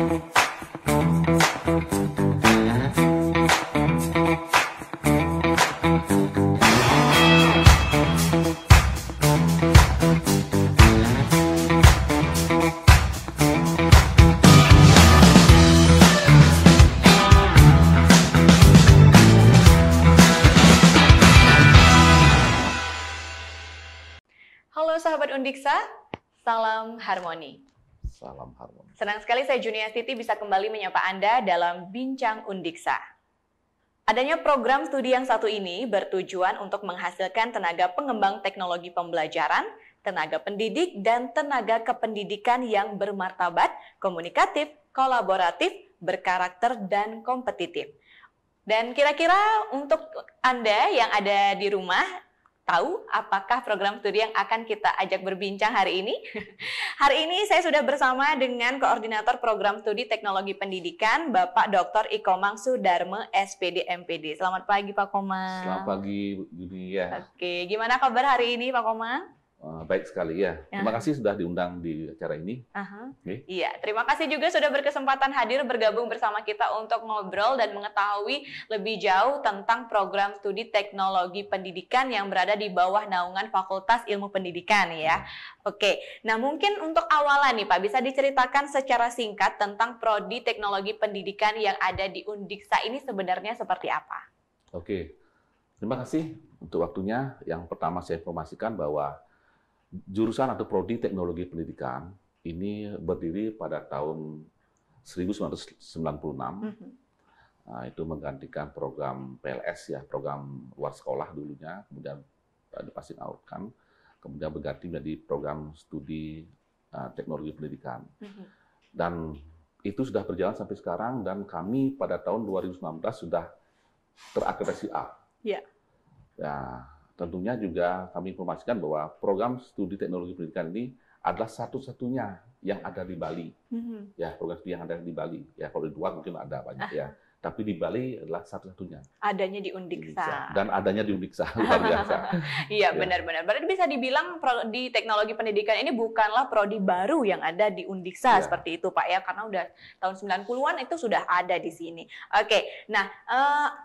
Halo sahabat Undiksa, salam harmoni. Salam harmoni. Senang sekali saya Juniastuti bisa kembali menyapa Anda dalam Bincang Undiksa. Adanya program studi yang satu ini bertujuan untuk menghasilkan tenaga pengembang teknologi pembelajaran, tenaga pendidik, dan tenaga kependidikan yang bermartabat, komunikatif, kolaboratif, berkarakter, dan kompetitif. Dan kira-kira untuk Anda yang ada di rumah, tahu apakah program studi yang akan kita ajak berbincang hari ini? Hari ini saya sudah bersama dengan Koordinator Program Studi Teknologi Pendidikan, Bapak Dr. Ikomang Sudarme, SPD MPD. Selamat pagi Pak Komang. Selamat pagi Bu Yuni ya. Oke, gimana kabar hari ini Pak Komang? Baik sekali ya. Terima kasih sudah diundang di acara ini. Okay. Iya, terima kasih juga sudah berkesempatan hadir bergabung bersama kita untuk ngobrol dan mengetahui lebih jauh tentang program studi teknologi pendidikan yang berada di bawah naungan Fakultas Ilmu Pendidikan ya. Oke, nah mungkin untuk awalan nih Pak, bisa diceritakan secara singkat tentang prodi teknologi pendidikan yang ada di Undiksa ini sebenarnya seperti apa? Oke, terima kasih untuk waktunya. Yang pertama saya informasikan bahwa jurusan atau prodi teknologi pendidikan ini berdiri pada tahun 1996. Nah, itu menggantikan program PLS ya, program luar sekolah dulunya, kemudian dipasing outkan, kemudian berganti menjadi program studi teknologi pendidikan. Dan itu sudah berjalan sampai sekarang dan kami pada tahun 2019 sudah terakreditasi A. Yeah. Ya, tentunya juga kami informasikan bahwa program studi teknologi pendidikan ini adalah satu-satunya yang ada di Bali. Ya, program studi yang ada di Bali. Ya, kalau di luar mungkin ada banyak ya. Tapi di Bali adalah satu-satunya. Adanya di Undiksa. Dan adanya di Undiksa, luar biasa. Iya, benar-benar. Berarti bisa dibilang prodi teknologi pendidikan ini bukanlah prodi baru yang ada di Undiksa seperti itu, Pak ya, karena udah tahun 90-an itu sudah ada di sini. Oke, nah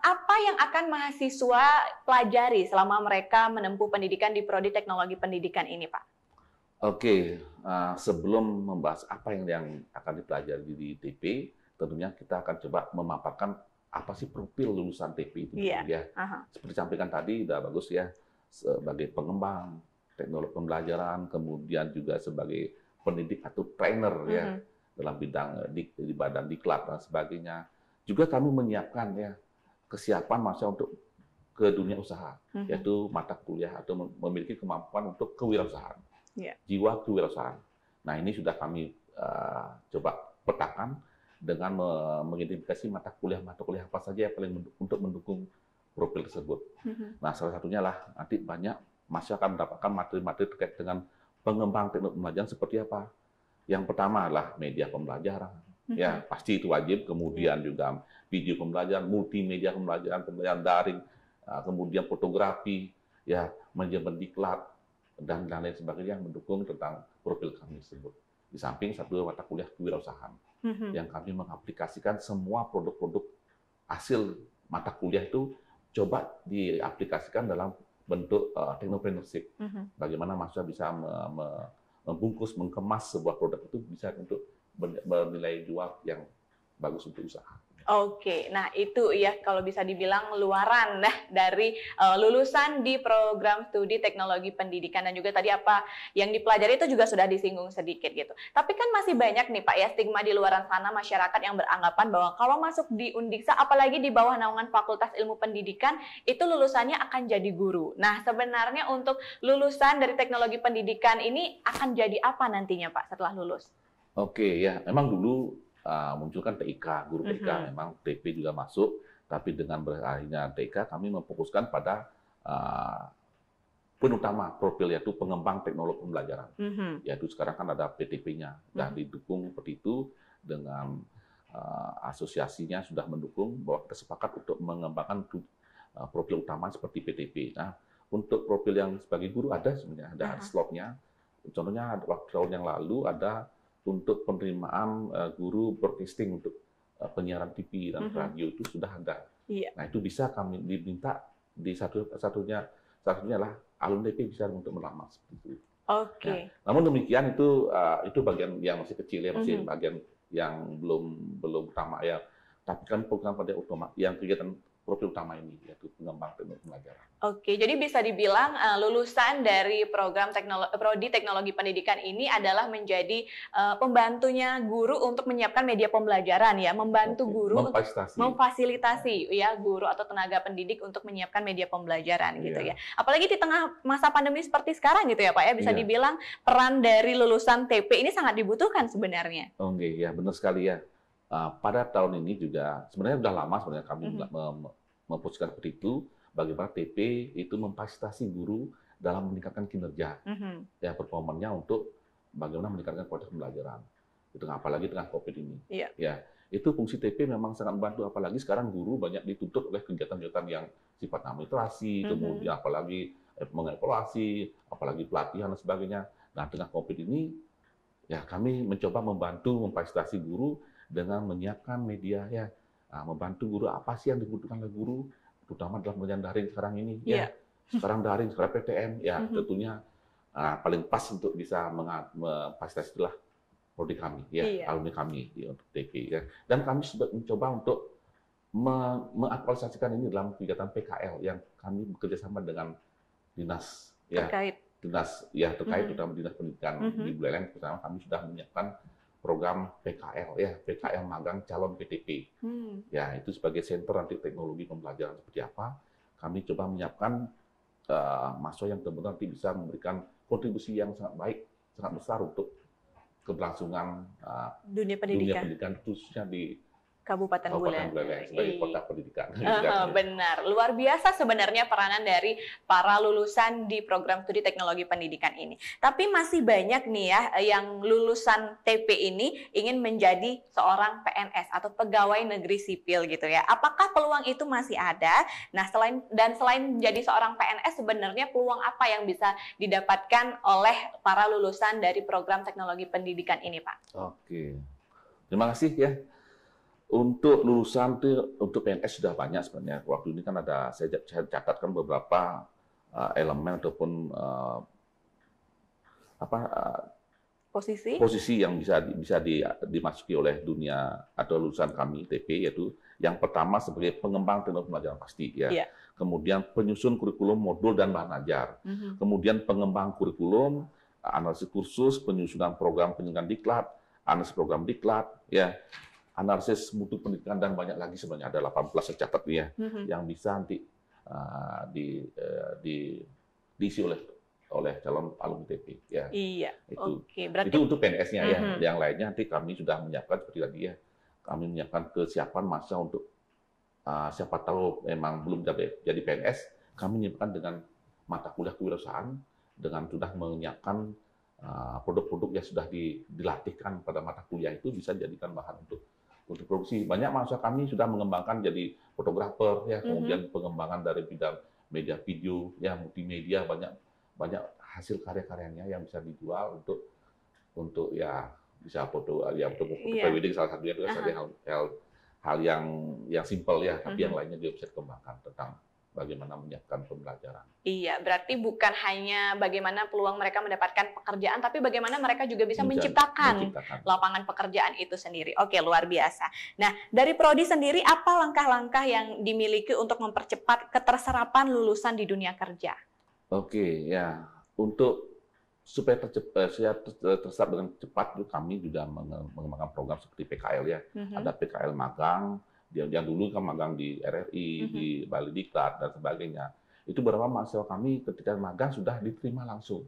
apa yang akan mahasiswa pelajari selama mereka menempuh pendidikan di prodi teknologi pendidikan ini, Pak? Oke, sebelum membahas apa yang akan dipelajari di TP, tentunya kita akan coba memaparkan apa sih profil lulusan TP itu ya. Seperti sampaikan tadi udah bagus ya, sebagai pengembang teknologi pembelajaran, kemudian juga sebagai pendidik atau trainer ya dalam bidang di badan diklat dan sebagainya. Juga kami menyiapkan ya kesiapan masa untuk ke dunia usaha, yaitu mata kuliah atau memiliki kemampuan untuk kewirausahaan, jiwa kewirausahaan. Nah ini sudah kami coba petakan dengan mengidentifikasi mata kuliah apa saja yang paling untuk mendukung profil tersebut. Nah, salah satunya lah nanti banyak mahasiswa akan mendapatkan materi-materi terkait dengan pengembang teknologi pembelajaran seperti apa. Yang pertama adalah media pembelajaran. Ya, pasti itu wajib. Kemudian juga video pembelajaran, multimedia pembelajaran daring, kemudian fotografi, ya, manajemen diklat dan lain sebagainya yang mendukung tentang profil kami tersebut. Di samping satu mata kuliah kewirausahaan yang kami mengaplikasikan semua produk-produk hasil mata kuliah itu coba diaplikasikan dalam bentuk technopreneurship. Bagaimana mahasiswa bisa membungkus, mengemas sebuah produk itu bisa untuk bernilai jual yang bagus untuk usaha. Oke, nah itu ya kalau bisa dibilang luaran dari lulusan di program studi teknologi pendidikan dan juga tadi apa yang dipelajari itu juga sudah disinggung sedikit gitu. Tapi kan masih banyak nih Pak ya stigma di luaran sana masyarakat yang beranggapan bahwa kalau masuk di Undiksa apalagi di bawah naungan Fakultas Ilmu Pendidikan itu lulusannya akan jadi guru. Nah sebenarnya untuk lulusan dari teknologi pendidikan ini akan jadi apa nantinya Pak setelah lulus? Oke ya, memang dulu munculkan TIK, guru TIK, memang TP juga masuk, tapi dengan berakhirnya TIK kami memfokuskan pada poin utama profil yaitu pengembang teknologi pembelajaran. Yaitu sekarang kan ada PTP-nya dan didukung seperti itu dengan asosiasinya sudah mendukung bahwa kita sepakat untuk mengembangkan profil utama seperti PTP. Nah, untuk profil yang sebagai guru ada sebenarnya ada slotnya. Contohnya waktu tahun yang lalu ada untuk penerimaan guru broadcasting untuk penyiaran TV dan radio itu sudah ada. Nah itu bisa kami diminta di satunya adalah alumni TP bisa untuk melamar seperti itu. Oke. Nah, namun demikian itu bagian yang masih kecil ya, masih bagian yang belum utama ya. Tapi kan program pada utama yang kegiatan profil utama ini yaitu pengembang teknologi pembelajaran. Oke, jadi bisa dibilang lulusan dari program prodi teknologi pendidikan ini adalah menjadi pembantunya guru untuk menyiapkan media pembelajaran ya, membantu guru untuk memfasilitasi ya guru atau tenaga pendidik untuk menyiapkan media pembelajaran gitu ya. Apalagi di tengah masa pandemi seperti sekarang gitu ya Pak ya, bisa dibilang peran dari lulusan TP ini sangat dibutuhkan sebenarnya. Oke, ya benar sekali ya. Pada tahun ini juga sebenarnya sudah lama sebenarnya kami memposisikan seperti itu, bagaimana TP itu memfasilitasi guru dalam meningkatkan kinerja ya performanya untuk bagaimana meningkatkan kualitas pembelajaran. Itu apalagi dengan COVID ini. Ya, itu fungsi TP memang sangat membantu, apalagi sekarang guru banyak dituntut oleh kegiatan-kegiatan yang sifat administrasi, kemudian apalagi mengevaluasi, apalagi pelatihan dan sebagainya. Nah, dengan COVID ini ya kami mencoba membantu memfasilitasi guru dengan menyiapkan media ya, membantu guru apa sih yang dibutuhkan oleh guru, terutama dalam pembelajaran daring sekarang ini ya. Sekarang daring, sekarang PTM ya, tentunya paling pas untuk bisa memfasilitasi itulah prodi kami ya, alumni kami ya, untuk TP ya. Dan kami sudah mencoba untuk mengaktualisasikan ini dalam kegiatan PKL yang kami bekerja sama dengan dinas ya, terkait terutama dinas pendidikan di Buleleng. Pertama kami sudah menyiapkan program PKL ya, PKL magang calon PTP. Ya, itu sebagai center nanti teknologi pembelajaran seperti apa. Kami coba menyiapkan mahasiswa yang benar-benar nanti bisa memberikan kontribusi yang sangat baik, sangat besar untuk keberlangsungan dunia pendidikan khususnya di Kabupaten Buleleng sebagai kota pendidikan. Benar, luar biasa sebenarnya peranan dari para lulusan di program studi teknologi pendidikan ini. Tapi masih banyak nih ya yang lulusan TP ini ingin menjadi seorang PNS atau pegawai negeri sipil gitu ya. Apakah peluang itu masih ada? Nah, selain menjadi seorang PNS, sebenarnya peluang apa yang bisa didapatkan oleh para lulusan dari program teknologi pendidikan ini, Pak? Oke, terima kasih ya. Untuk lulusan untuk PNS sudah banyak sebenarnya. Waktu ini kan ada saya catatkan beberapa elemen ataupun posisi yang bisa dimasuki oleh dunia atau lulusan kami TP, yaitu yang pertama sebagai pengembang teknologi pembelajaran pasti ya. Kemudian penyusun kurikulum modul dan bahan ajar. Kemudian pengembang kurikulum, analisis kursus, penyusunan program pendidikan diklat, analisis program diklat ya. Analisis mutu pendidikan dan banyak lagi sebenarnya, ada 18 saya catat ya, yang bisa nanti diisi oleh calon alumni TP ya. Itu. Berarti itu untuk PNS-nya ya. Yang lainnya nanti kami sudah menyiapkan seperti tadi ya. Kami menyiapkan kesiapan masa untuk siapa tahu memang belum jadi PNS, kami menyiapkan dengan mata kuliah kewirausahaan dengan sudah menyiapkan produk-produk yang sudah dilatihkan pada mata kuliah itu bisa dijadikan bahan untuk produksi. Banyak mahasiswa kami sudah mengembangkan jadi fotografer ya, kemudian pengembangan dari bidang media video ya, multimedia, banyak hasil karya-karyanya yang bisa dijual untuk ya bisa foto ya, untuk prewedding salah satunya itu hal yang simpel ya, tapi yang lainnya juga bisa dikembangkan tentang bagaimana menyiapkan pembelajaran. Iya, berarti bukan hanya bagaimana peluang mereka mendapatkan pekerjaan, tapi bagaimana mereka juga bisa menciptakan lapangan pekerjaan itu sendiri. Oke, luar biasa. Nah, dari Prodi sendiri, apa langkah-langkah yang dimiliki untuk mempercepat keterserapan lulusan di dunia kerja? Oke, ya. Untuk supaya terserap dengan cepat, kami juga mengembangkan program seperti PKL ya. Ada PKL magang, yang dulu kan magang di RRI, di Bali Diklat dan sebagainya. Itu beberapa mahasiswa kami ketika magang sudah diterima langsung.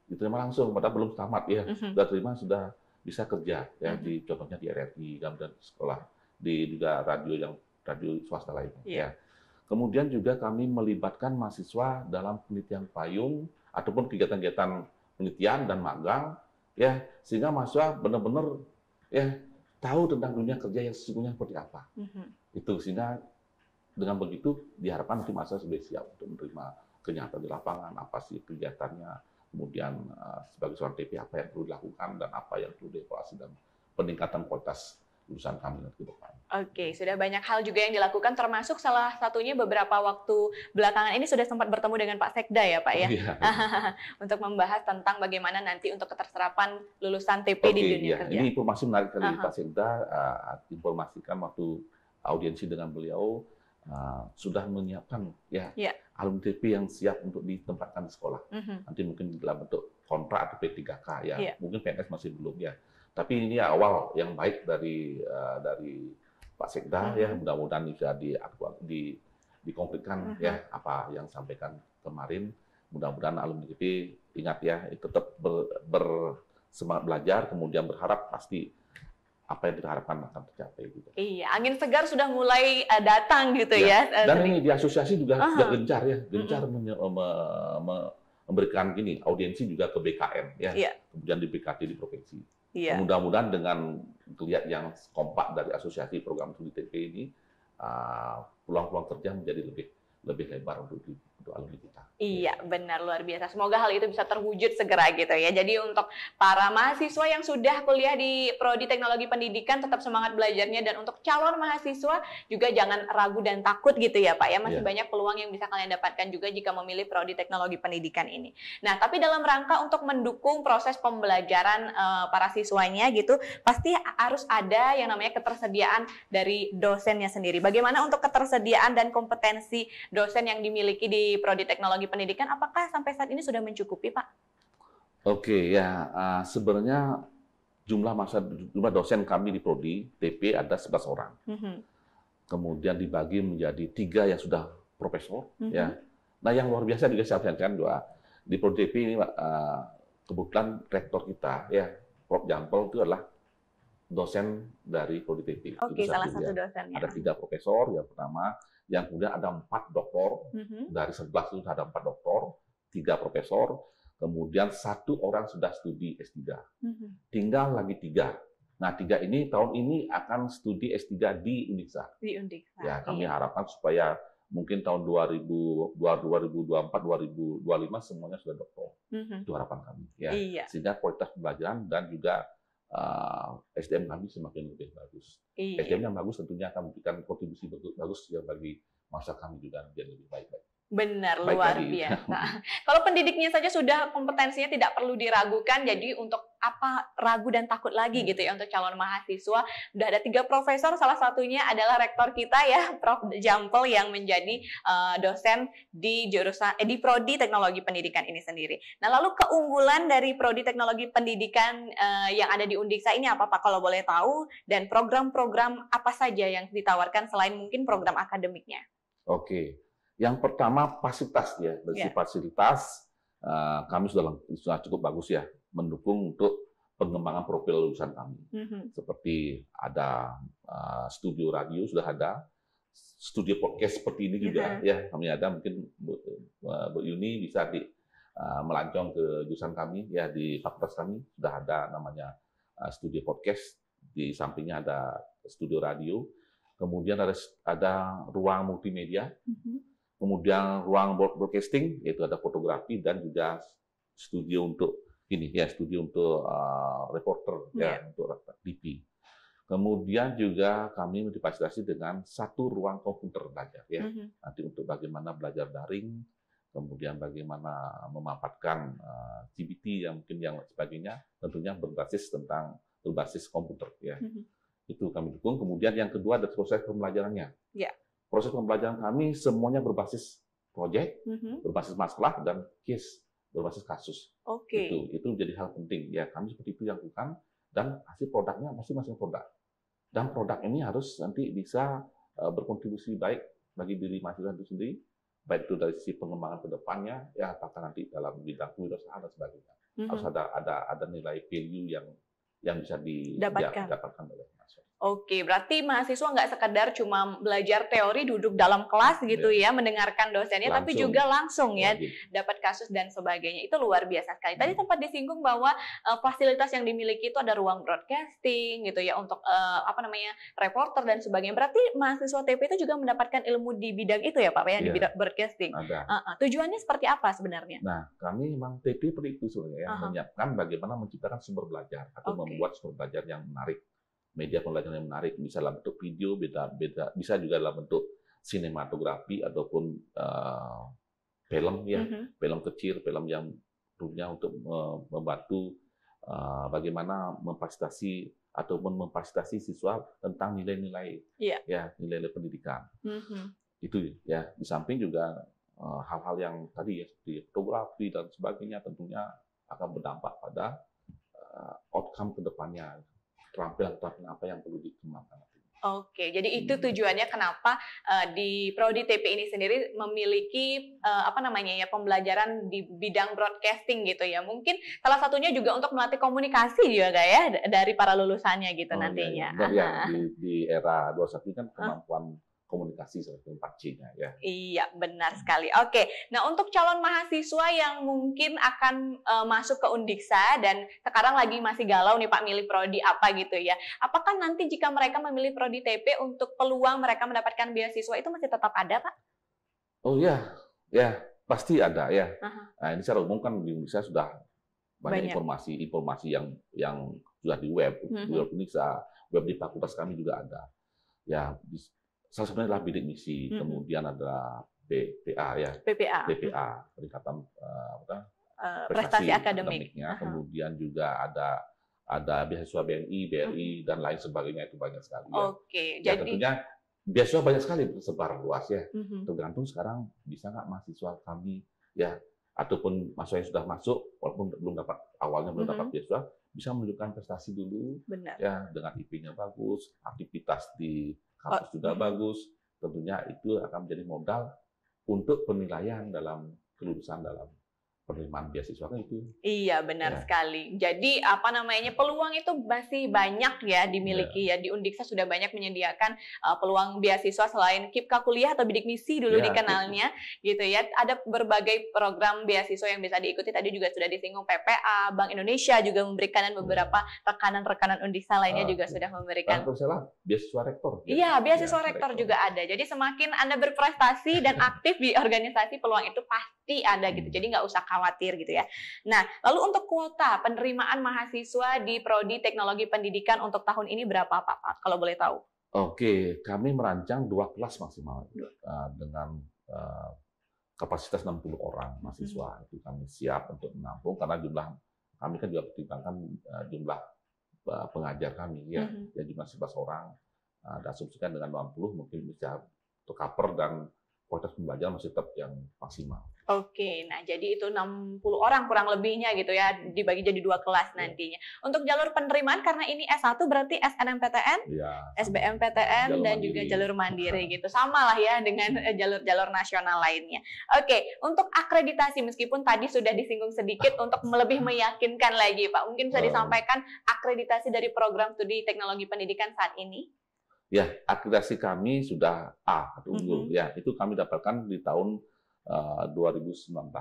Diterima langsung, padahal belum tamat ya. Sudah terima, sudah bisa kerja ya, contohnya di RRI dan sekolah, di juga radio swasta lainnya ya. Kemudian juga kami melibatkan mahasiswa dalam penelitian payung ataupun kegiatan-kegiatan penelitian dan magang ya, sehingga mahasiswa benar-benar ya tahu tentang dunia kerja yang sesungguhnya seperti apa. Itu sehingga dengan begitu diharapkan nanti mahasiswa sudah siap untuk menerima kenyataan di lapangan, apa sih kegiatannya, kemudian sebagai seorang TP apa yang perlu dilakukan dan apa yang perlu dievaluasi dan peningkatan kualitas lulusan kami nanti ke depan. Oke, sudah banyak hal juga yang dilakukan, termasuk salah satunya beberapa waktu belakangan ini sudah sempat bertemu dengan Pak Sekda ya Pak ya? Iya. Untuk membahas tentang bagaimana nanti untuk keterserapan lulusan TP di dunia kerja. Ini informasi menarik dari Pak Sekda, informasikan waktu audiensi dengan beliau, sudah menyiapkan alumni TP yang siap untuk ditempatkan di sekolah. Nanti mungkin dalam bentuk kontrak atau P3K ya, mungkin PNS masih belum ya. Tapi ini awal yang baik dari Pak Sekda ya, mudah-mudahan bisa dikonflikkan ya apa yang sampaikan kemarin. Mudah-mudahan alumni TP ingat ya, tetap bersemangat belajar, kemudian berharap pasti apa yang diharapkan akan tercapai gitu. Iya, angin segar sudah mulai datang gitu ya. Dan ini di asosiasi juga gencar ya, memberikan gini audiensi juga ke BKN ya, kemudian di BKT di provinsi. Mudah-mudahan dengan kelihatan yang kompak dari asosiasi program studi TP ini, peluang-peluang kerja menjadi lebih lebar untuk alumni kita. Iya, benar, luar biasa. Semoga hal itu bisa terwujud segera gitu ya. Jadi untuk para mahasiswa yang sudah kuliah di Prodi Teknologi Pendidikan, tetap semangat belajarnya, dan untuk calon mahasiswa juga jangan ragu dan takut gitu ya Pak ya. Masih banyak peluang yang bisa kalian dapatkan juga jika memilih Prodi Teknologi Pendidikan ini. Nah, tapi dalam rangka untuk mendukung proses pembelajaran para siswanya gitu, pasti harus ada yang namanya ketersediaan dari dosennya sendiri. Bagaimana untuk ketersediaan dan kompetensi dosen yang dimiliki di Prodi Teknologi Pendidikan, apakah sampai saat ini sudah mencukupi, Pak? Oke, ya sebenarnya jumlah dosen kami di Prodi TP ada 11 orang. Kemudian dibagi menjadi 3 yang sudah profesor. Ya. Nah, yang luar biasa juga saya sampaikan di Prodi TP ini kebetulan rektor kita, ya Prof. Jampel itu adalah dosen dari Prodi TP. Oke, salah satu dosennya. Ada 3 profesor yang pertama. Yang kemudian ada 4 doktor, dari 11 itu ada 4 doktor, 3 profesor, kemudian 1 orang sudah studi S3. Tinggal lagi 3. Nah, 3 ini tahun ini akan studi S3 di Undiksa. Di Undiksa. Ya, kami harapkan supaya mungkin tahun 2024, 2025 semuanya sudah doktor. Itu harapan kami. Ya. Sehingga kualitas pembelajaran dan juga SDM kami semakin lebih bagus. SDM yang bagus tentunya akan memberikan kontribusi bagus ya bagi masa kami juga menjadi lebih baik-baik. Benar, luar biasa. Kalau pendidiknya saja sudah kompetensinya tidak perlu diragukan, jadi untuk apa ragu dan takut lagi gitu ya untuk calon mahasiswa. Udah ada 3 profesor, salah satunya adalah rektor kita ya, Prof. Jampel yang menjadi dosen di jurusan di Prodi Teknologi Pendidikan ini sendiri. Nah, lalu keunggulan dari Prodi Teknologi Pendidikan yang ada di Undiksa ini apa Pak, kalau boleh tahu, dan program-program apa saja yang ditawarkan selain mungkin program akademiknya? Oke. Yang pertama fasilitas ya, dari fasilitas kami sudah cukup bagus ya, mendukung untuk pengembangan profil lulusan kami. Seperti ada studio radio sudah ada, studio podcast seperti ini juga ya kami ada. Mungkin Bu Yuni bisa melancong ke jurusan kami ya, di fakultas kami sudah ada namanya studio podcast, di sampingnya ada studio radio, kemudian ada ruang multimedia. Kemudian ruang broadcasting, yaitu ada fotografi dan juga studio untuk studio untuk reporter ya, untuk TV. Kemudian juga kami difasilitasi dengan 1 ruang komputer belajar ya. Nanti untuk bagaimana belajar daring, kemudian bagaimana memanfaatkan CBT yang mungkin yang sebagainya, tentunya berbasis komputer ya. Itu kami dukung. Kemudian yang kedua ada proses pembelajarannya. Proses pembelajaran kami semuanya berbasis proyek, berbasis masalah, dan case, berbasis kasus. Itu jadi hal penting. Ya, kami seperti itu yang lakukan, dan hasil produknya masing-masing produk. Dan produk ini harus nanti bisa berkontribusi baik bagi diri mahasiswa itu sendiri, baik itu dari sisi pengembangan ke depannya, ya apakah nanti dalam bidang kewirausahaan dan sebagainya. Harus ada nilai value yang yang bisa didapatkan oleh mahasiswa. Oke, berarti mahasiswa nggak sekedar cuma belajar teori, duduk dalam kelas gitu ya, mendengarkan dosennya, tapi juga langsung ya dapat kasus dan sebagainya. Itu luar biasa sekali. Tadi sempat disinggung bahwa fasilitas yang dimiliki itu ada ruang broadcasting gitu ya untuk reporter dan sebagainya. Berarti mahasiswa TP itu juga mendapatkan ilmu di bidang itu ya Pak ya, di bidang broadcasting. Tujuannya seperti apa sebenarnya? Nah, kami memang TP itu sebenarnya menyiapkan bagaimana menciptakan sumber belajar atau membuat sumber belajar yang menarik. Media pembelajaran yang menarik, bisa dalam bentuk video, bisa juga dalam bentuk sinematografi ataupun film ya, film kecil, film yang tentunya untuk membantu bagaimana memfasilitasi ataupun memfasilitasi siswa tentang nilai-nilai ya, nilai-nilai pendidikan. Itu ya, di samping juga hal-hal yang tadi ya seperti fotografi dan sebagainya tentunya akan berdampak pada outcome ke depannya. Keterampilan apa yang perlu dikembangkan. Oke, jadi itu tujuannya kenapa di Prodi TP ini sendiri memiliki pembelajaran di bidang broadcasting gitu ya. Mungkin salah satunya juga untuk melatih komunikasi juga ya dari para lulusannya gitu nantinya. Ya, di era 21 kan kemampuan komunikasi seperti 4C-nya ya. Iya, benar sekali. Oke, nah untuk calon mahasiswa yang mungkin akan masuk ke Undiksa dan sekarang lagi masih galau nih Pak milih prodi apa gitu ya. Apakah nanti jika mereka memilih prodi TP untuk peluang mereka mendapatkan beasiswa itu masih tetap ada Pak? Oh ya, pasti ada ya. Nah, ini secara umum kan di Undiksa sudah banyak informasi yang sudah di web, di web Undiksa, web di fakultas kami juga ada. Ya, salah satunya adalah bidik misi, kemudian ada BPA ya, BPA, Peningkatan prestasi akademiknya, kemudian juga ada beasiswa BNI, BRI dan lain sebagainya, itu banyak sekali. Oke, ya, tentunya beasiswa banyak sekali tersebar luas ya. Tergantung sekarang bisa nggak mahasiswa kami ya, ataupun mahasiswa yang sudah masuk walaupun awalnya belum dapat beasiswa, bisa menunjukkan prestasi dulu. Ya, dengan IP-nya bagus, aktivitas di kampus juga bagus, tentunya itu akan menjadi modal untuk penilaian dalam kelulusan dalam penerimaan beasiswa kan itu. Iya, benar sekali. Jadi peluang itu masih banyak ya dimiliki ya. Di Undiksa sudah banyak menyediakan peluang beasiswa selain KIPKA kuliah atau bidik misi dulu dikenalnya gitu ya. Ada berbagai program beasiswa yang bisa diikuti. Tadi juga sudah disinggung PPA, Bank Indonesia juga memberikan dan beberapa rekanan-rekanan Undiksa lainnya juga sudah memberikan. Beasiswa rektor. Iya, beasiswa rektor juga ada. Jadi semakin Anda berprestasi dan aktif di organisasi, peluang itu pasti ada gitu. Jadi nggak usah khawatir gitu ya. Nah, lalu untuk kuota penerimaan mahasiswa di Prodi Teknologi Pendidikan untuk tahun ini berapa Pak? Kalau boleh tahu? Oke, kami merancang 2 kelas maksimal dengan kapasitas 60 orang mahasiswa. Itu kami siap untuk menampung karena jumlah kami kan juga pertimbangkan jumlah pengajar kami ya jumlah 11 orang. Diasumsikan dengan 60 mungkin bisa untuk cover dan kualitas pembelajaran masih tetap yang maksimal. Oke, nah jadi itu 60 orang kurang lebihnya gitu ya, dibagi jadi 2 kelas nantinya. Untuk jalur penerimaan karena ini S1 berarti SNMPTN, SBMPTN, dan juga jalur mandiri gitu. Sama lah ya dengan jalur-jalur nasional lainnya. Oke, untuk akreditasi meskipun tadi sudah disinggung sedikit untuk lebih meyakinkan lagi Pak, mungkin bisa disampaikan akreditasi dari program studi teknologi pendidikan saat ini? Ya, akreditasi kami sudah A atau unggul. Ya, itu kami dapatkan di tahun 2019.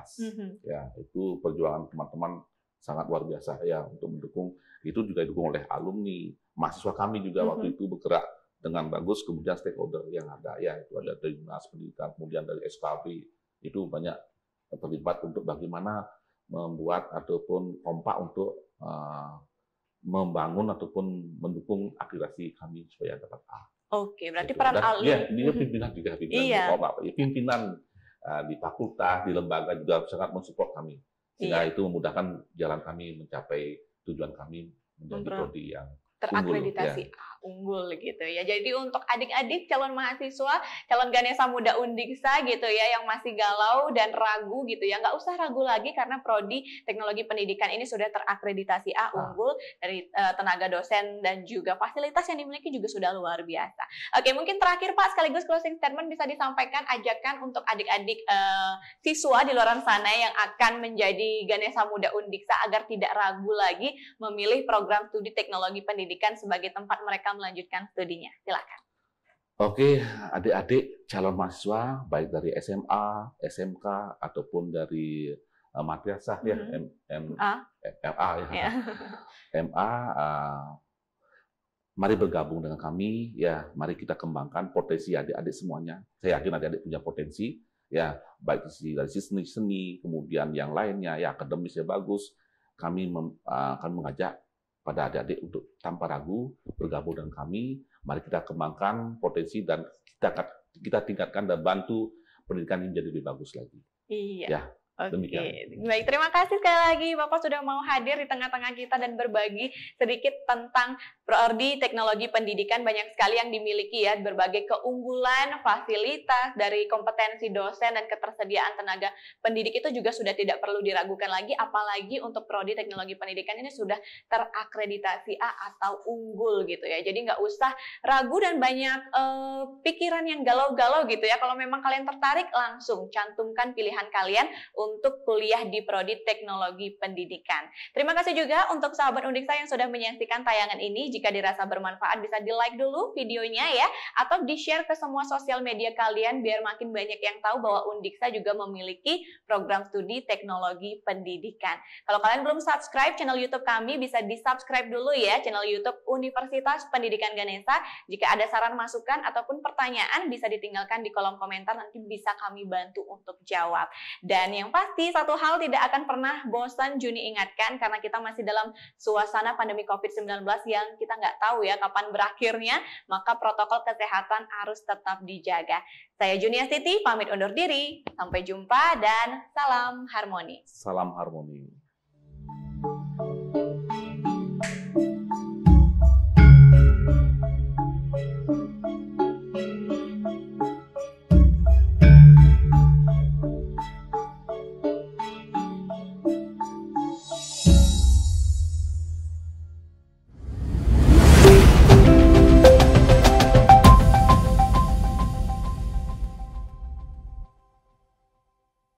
Ya, itu perjuangan teman-teman sangat luar biasa ya untuk mendukung. Itu juga didukung oleh alumni, mahasiswa kami juga waktu itu bergerak dengan bagus. Kemudian stakeholder yang ada ya, itu ada dari Dinas Pendidikan, kemudian dari SKB, itu banyak terlibat untuk bagaimana membuat ataupun kompak untuk membangun ataupun mendukung akreditasi kami supaya dapat A. Oke, berarti peran dia pimpinan juga, pimpinan di fakultas, di lembaga juga sangat mensupport kami. Sehingga itu memudahkan jalan kami mencapai tujuan kami menjadi prodi yang terakreditasi. unggul gitu ya. Jadi untuk adik-adik calon mahasiswa, calon Ganesha Muda Undiksa gitu ya, yang masih galau dan ragu gitu ya, nggak usah ragu lagi karena Prodi Teknologi Pendidikan ini sudah terakreditasi A unggul dari tenaga dosen dan juga fasilitas yang dimiliki juga sudah luar biasa. Oke, mungkin terakhir Pak, sekaligus closing statement bisa disampaikan ajakan untuk adik-adik siswa di luar sana yang akan menjadi Ganesha Muda Undiksa agar tidak ragu lagi memilih program studi teknologi pendidikan sebagai tempat mereka melanjutkan studinya. Silakan. Oke, adik-adik calon mahasiswa baik dari SMA, SMK ataupun dari madrasah ya, MA ya. MA, mari bergabung dengan kami ya, mari kita kembangkan potensi adik-adik semuanya. Saya yakin adik-adik punya potensi ya, baik dari seni, kemudian yang lainnya ya, akademisnya bagus. Kami akan mengajak pada adik-adik untuk tanpa ragu bergabung dengan kami. Mari kita kembangkan potensi dan kita tingkatkan dan bantu pendidikan ini jadi lebih bagus lagi. Iya. Ya. Oke, baik. Terima kasih sekali lagi Bapak sudah mau hadir di tengah-tengah kita dan berbagi sedikit tentang Prodi Teknologi Pendidikan. Banyak sekali yang dimiliki ya, berbagai keunggulan, fasilitas, dari kompetensi dosen dan ketersediaan tenaga pendidik itu juga sudah tidak perlu diragukan lagi, apalagi untuk Prodi Teknologi Pendidikan ini sudah terakreditasi A atau unggul gitu ya. Jadi nggak usah ragu dan banyak pikiran yang galau-galau gitu ya. Kalau memang kalian tertarik, langsung cantumkan pilihan kalian untuk kuliah di Prodi Teknologi Pendidikan. Terima kasih juga untuk sahabat Undiksa yang sudah menyaksikan tayangan ini. Jika dirasa bermanfaat bisa di-like dulu videonya ya, atau di-share ke semua sosial media kalian biar makin banyak yang tahu bahwa Undiksa juga memiliki program studi teknologi pendidikan. Kalau kalian belum subscribe channel YouTube kami, bisa di-subscribe dulu ya channel YouTube Universitas Pendidikan Ganesha. Jika ada saran masukan ataupun pertanyaan bisa ditinggalkan di kolom komentar, nanti bisa kami bantu untuk jawab. Dan yang pasti satu hal tidak akan pernah bosan Juni ingatkan, karena kita masih dalam suasana pandemi COVID-19 yang kita nggak tahu ya kapan berakhirnya, maka protokol kesehatan harus tetap dijaga. Saya Juniastuti pamit undur diri, sampai jumpa dan salam harmoni. Salam harmoni.